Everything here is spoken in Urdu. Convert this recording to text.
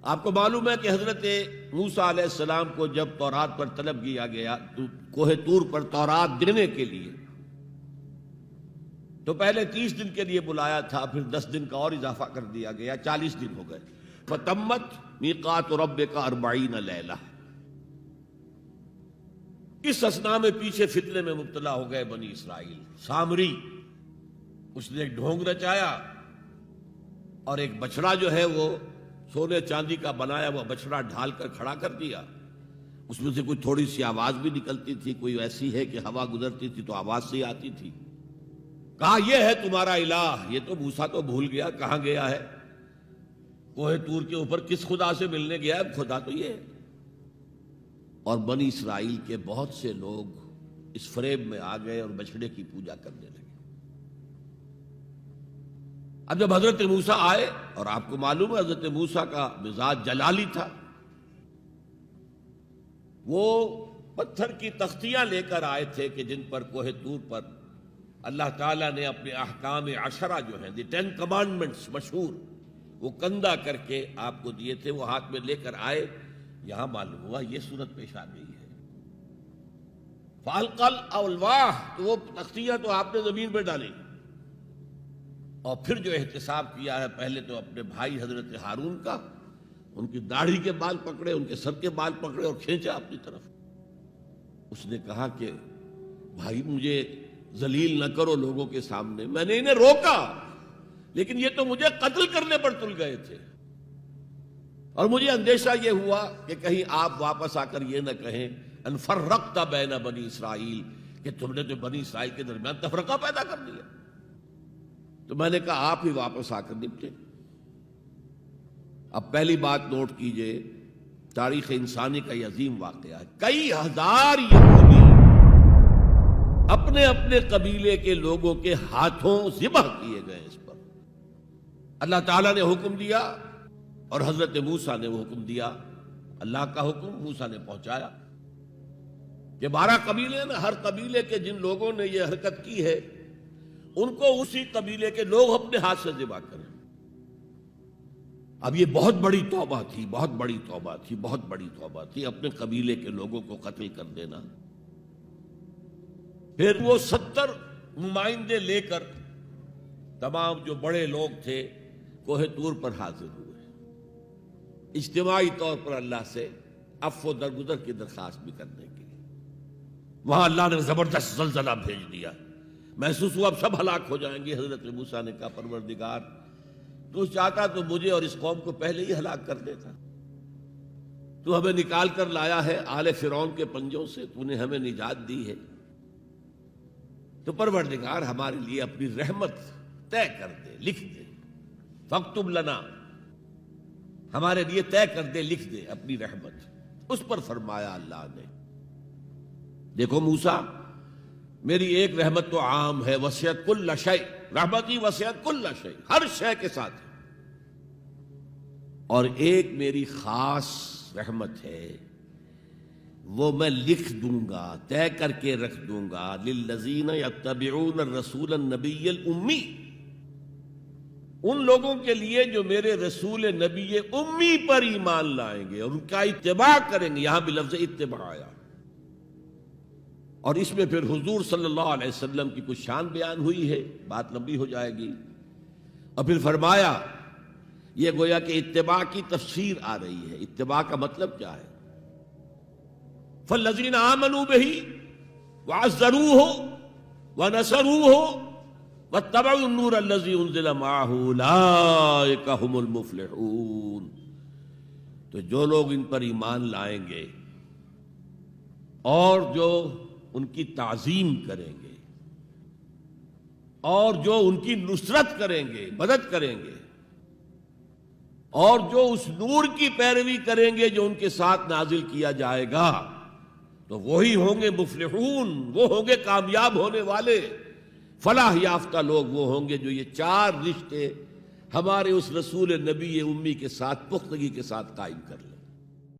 آپ کو معلوم ہے کہ حضرت موسیٰ علیہ السلام کو جب تورات پر طلب کیا گیا تو کوہ طور پر تورات دینے کے لیے، تو پہلے 30 دن کے لیے بلایا تھا، پھر 10 دن کا اور اضافہ کر دیا گیا، 40 دن ہو گئے۔ فَتَمَّتْ مِيقَاتُ رَبِّكَ 40 لَيْلَةً۔ اس اثنا میں پیچھے فتنے میں مبتلا ہو گئے بنی اسرائیل۔ سامری اس نے ایک ڈھونگ رچایا اور ایک بچڑا جو ہے وہ سونے چاندی کا بنایا ہوا بچڑا ڈھال کر کھڑا کر دیا۔ اس میں سے کوئی تھوڑی سی آواز بھی نکلتی تھی، کوئی ایسی ہے کہ ہوا گزرتی تھی تو آواز سے آتی تھی۔ کہا یہ ہے تمہارا الہ۔ یہ تو موسیٰ تو بھول گیا کہاں گیا ہے، کوہ طور کے اوپر کس خدا سے ملنے گیا ہے، خدا تو یہ ہے۔ اور بنی اسرائیل کے بہت سے لوگ اس فریب میں آ گئے اور بچڑے کی پوجا کرنے لگے۔ اب جب حضرت موسیٰ آئے، اور آپ کو معلوم ہے حضرت موسیٰ کا مزاج جلالی تھا، وہ پتھر کی تختیاں لے کر آئے تھے کہ جن پر کوہ طور پر اللہ تعالیٰ نے اپنے احکام 10 جو ہیں، دی 10 کمانڈمنٹس مشہور، وہ کندہ کر کے آپ کو دیے تھے، وہ ہاتھ میں لے کر آئے۔ یہاں معلوم ہوا یہ صورت پیش آ گئی ہے۔ فَأَلْقَى الْأَلْوَاحَ، تو وہ تختیاں تو آپ نے زمین پہ ڈالی، اور پھر جو احتساب کیا ہے، پہلے تو اپنے بھائی حضرت ہارون کا، ان کی داڑھی کے بال پکڑے، ان کے سر کے بال پکڑے اور کھینچا اپنی طرف۔ اس نے کہا کہ بھائی مجھے ذلیل نہ کرو لوگوں کے سامنے، میں نے انہیں روکا لیکن یہ تو مجھے قتل کرنے پر تل گئے تھے، اور مجھے اندیشہ یہ ہوا کہ کہیں آپ واپس آ کر یہ نہ کہیں ان فرقت بین بنی اسرائیل، کہ تم نے تو بنی اسرائیل کے درمیان تفرقہ پیدا کر دیا۔ تو میں نے کہا آپ ہی واپس آ کر نپٹے۔ اب پہلی بات نوٹ کیجئے، تاریخ انسانی کا یہ عظیم واقعہ ہے، کئی ہزار یہودی اپنے اپنے قبیلے کے لوگوں کے ہاتھوں ذبح کیے گئے۔ اس پر اللہ تعالیٰ نے حکم دیا اور حضرت موسیٰ نے وہ حکم دیا، اللہ کا حکم موسیٰ نے پہنچایا کہ 12 قبیلے نا، ہر قبیلے کے جن لوگوں نے یہ حرکت کی ہے ان کو اسی قبیلے کے لوگ اپنے ہاتھ سے ذبح کریں۔ اب یہ بہت بڑی توبہ تھی، بہت بڑی توبہ تھی، بہت بڑی توبہ تھی، اپنے قبیلے کے لوگوں کو قتل کر دینا۔ پھر وہ 70 نمائندے لے کر تمام جو بڑے لوگ تھے کوہ طور پر حاضر ہوئے، اجتماعی طور پر اللہ سے عفو و درگزر کی درخواست بھی کرنے کے لیے۔ وہاں اللہ نے زبردست زلزلہ بھیج دیا، محسوس ہوا اب سب ہلاک ہو جائیں گے۔ حضرت موسیٰ نے کہا پروردگار تو چاہتا تو مجھے اور اس قوم کو پہلے ہی ہلاک کر دیتا، تو ہمیں نکال کر لایا ہے آل فرعون کے پنجوں سے، تو نے ہمیں نجات دی ہے، تو پروردگار ہمارے لیے اپنی رحمت طے کر دے، لکھ دے، فاکتب لنا، ہمارے لیے طے کر دے، لکھ دے اپنی رحمت۔ اس پر فرمایا اللہ نے دیکھو موسیٰ، میری ایک رحمت تو عام ہے، وسعت کل شیء، رحمتی وسعت کل شیء، ہر شے کے ساتھ ہے، اور ایک میری خاص رحمت ہے، وہ میں لکھ دوں گا، طے کر کے رکھ دوں گا، للذین یتبعون الرسول النبی الامی، ان لوگوں کے لیے جو میرے رسول نبی امی پر ایمان لائیں گے اور ان کا اتباع کریں گے۔ یہاں بھی لفظ اتباع آیا، اور اس میں پھر حضور صلی اللہ علیہ وسلم کی کچھ شان بیان ہوئی ہے، بات لمبی ہو جائے گی، اور پھر فرمایا یہ گویا کہ اتباع کی تفسیر آ رہی ہے۔ اتباع کا مطلب کیا ہے؟ فالذین آمنوا بہ وعزروہ ونصروہ واتبعوا النور الذی انزل معہ اولئک ھم المفلحون، تو جو لوگ ان پر ایمان لائیں گے اور جو ان کی تعظیم کریں گے اور جو ان کی نصرت کریں گے، مدد کریں گے، اور جو اس نور کی پیروی کریں گے جو ان کے ساتھ نازل کیا جائے گا، تو وہی ہوں گے مفلحون، وہ ہوں گے کامیاب ہونے والے، فلاح یافتہ لوگ وہ ہوں گے جو یہ 4 رشتے ہمارے اس رسول نبی امی کے ساتھ پختگی کے ساتھ قائم کر لیں۔